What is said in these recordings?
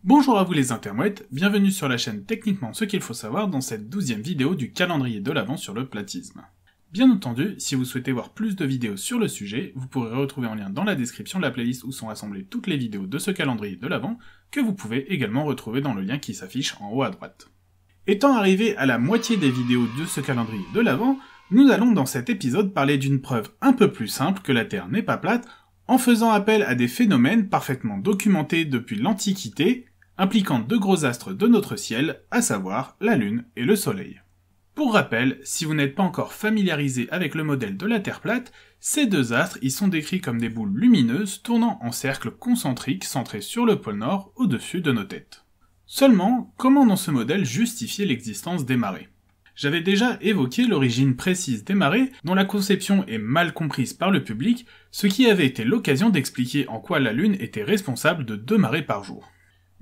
Bonjour à vous les intermouettes, bienvenue sur la chaîne Techniquement ce qu'il faut savoir dans cette 12e vidéo du calendrier de l'Avent sur le platisme. Bien entendu, si vous souhaitez voir plus de vidéos sur le sujet, vous pourrez retrouver en lien dans la description la playlist où sont rassemblées toutes les vidéos de ce calendrier de l'Avent, que vous pouvez également retrouver dans le lien qui s'affiche en haut à droite. Étant arrivé à la moitié des vidéos de ce calendrier de l'Avent, nous allons dans cet épisode parler d'une preuve un peu plus simple que la Terre n'est pas plate, en faisant appel à des phénomènes parfaitement documentés depuis l'Antiquité, impliquant deux gros astres de notre ciel, à savoir la Lune et le Soleil. Pour rappel, si vous n'êtes pas encore familiarisé avec le modèle de la Terre plate, ces deux astres y sont décrits comme des boules lumineuses tournant en cercle concentrique centrés sur le pôle Nord au-dessus de nos têtes. Seulement, comment dans ce modèle justifier l'existence des marées ? J'avais déjà évoqué l'origine précise des marées, dont la conception est mal comprise par le public, ce qui avait été l'occasion d'expliquer en quoi la Lune était responsable de 2 marées par jour.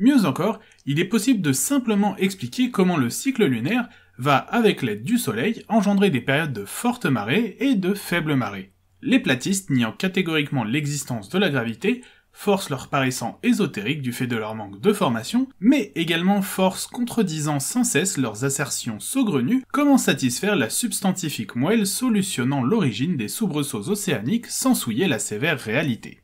Mieux encore, il est possible de simplement expliquer comment le cycle lunaire va, avec l'aide du Soleil, engendrer des périodes de fortes marées et de faibles marées. Les platistes, niant catégoriquement l'existence de la gravité, force leur paraissant ésotérique du fait de leur manque de formation, mais également force contredisant sans cesse leurs assertions saugrenues, comment satisfaire la substantifique moelle solutionnant l'origine des soubresauts océaniques sans souiller la sévère réalité.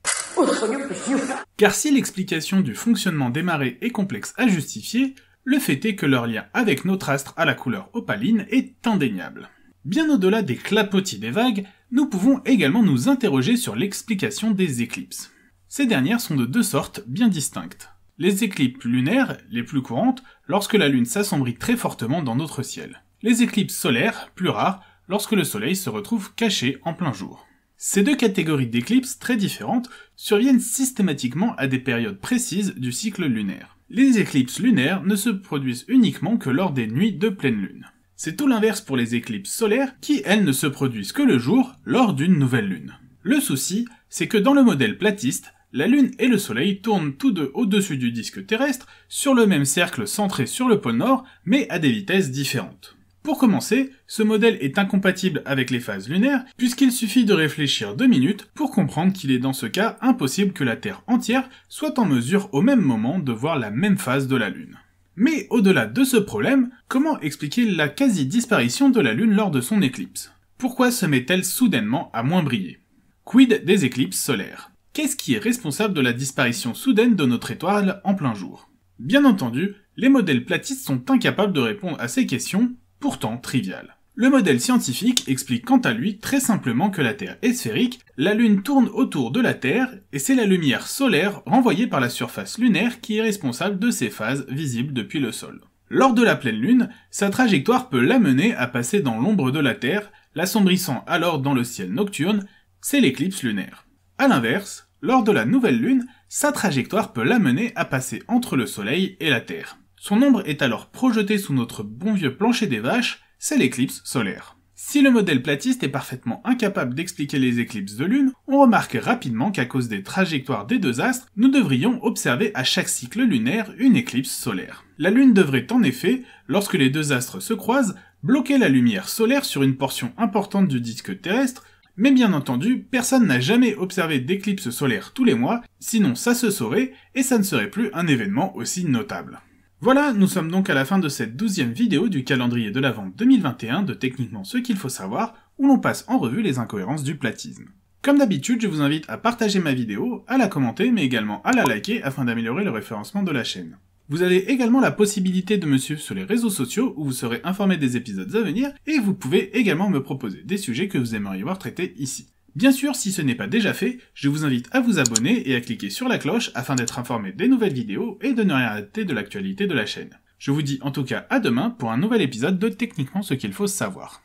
Car si l'explication du fonctionnement des marées est complexe à justifier, le fait est que leur lien avec notre astre à la couleur opaline est indéniable. Bien au-delà des clapotis des vagues, nous pouvons également nous interroger sur l'explication des éclipses. Ces dernières sont de deux sortes bien distinctes. Les éclipses lunaires, les plus courantes, lorsque la Lune s'assombrit très fortement dans notre ciel. Les éclipses solaires, plus rares, lorsque le Soleil se retrouve caché en plein jour. Ces deux catégories d'éclipses très différentes surviennent systématiquement à des périodes précises du cycle lunaire. Les éclipses lunaires ne se produisent uniquement que lors des nuits de pleine lune. C'est tout l'inverse pour les éclipses solaires qui, elles, ne se produisent que le jour, lors d'une nouvelle lune. Le souci, c'est que dans le modèle platiste, la Lune et le Soleil tournent tous deux au-dessus du disque terrestre, sur le même cercle centré sur le pôle Nord, mais à des vitesses différentes. Pour commencer, ce modèle est incompatible avec les phases lunaires, puisqu'il suffit de réfléchir 2 minutes pour comprendre qu'il est dans ce cas impossible que la Terre entière soit en mesure au même moment de voir la même phase de la Lune. Mais au-delà de ce problème, comment expliquer la quasi-disparition de la Lune lors de son éclipse ? Pourquoi se met-elle soudainement à moins briller ? Quid des éclipses solaires ? Qu'est-ce qui est responsable de la disparition soudaine de notre étoile en plein jour ? Bien entendu, les modèles platistes sont incapables de répondre à ces questions, pourtant triviales. Le modèle scientifique explique quant à lui très simplement que la Terre est sphérique, la Lune tourne autour de la Terre, et c'est la lumière solaire renvoyée par la surface lunaire qui est responsable de ces phases visibles depuis le sol. Lors de la pleine Lune, sa trajectoire peut l'amener à passer dans l'ombre de la Terre, l'assombrissant alors dans le ciel nocturne, c'est l'éclipse lunaire. A l'inverse, lors de la nouvelle Lune, sa trajectoire peut l'amener à passer entre le Soleil et la Terre. Son ombre est alors projetée sous notre bon vieux plancher des vaches, c'est l'éclipse solaire. Si le modèle platiste est parfaitement incapable d'expliquer les éclipses de Lune, on remarque rapidement qu'à cause des trajectoires des deux astres, nous devrions observer à chaque cycle lunaire une éclipse solaire. La Lune devrait en effet, lorsque les deux astres se croisent, bloquer la lumière solaire sur une portion importante du disque terrestre, mais bien entendu, personne n'a jamais observé d'éclipse solaire tous les mois, sinon ça se saurait, et ça ne serait plus un événement aussi notable. Voilà, nous sommes donc à la fin de cette 12e vidéo du calendrier de l'Avent 2021 de Techniquement ce qu'il faut savoir, où l'on passe en revue les incohérences du platisme. Comme d'habitude, je vous invite à partager ma vidéo, à la commenter, mais également à la liker afin d'améliorer le référencement de la chaîne. Vous avez également la possibilité de me suivre sur les réseaux sociaux où vous serez informé des épisodes à venir, et vous pouvez également me proposer des sujets que vous aimeriez voir traités ici. Bien sûr, si ce n'est pas déjà fait, je vous invite à vous abonner et à cliquer sur la cloche afin d'être informé des nouvelles vidéos et de ne rien rater de l'actualité de la chaîne. Je vous dis en tout cas à demain pour un nouvel épisode de Techniquement ce qu'il faut savoir.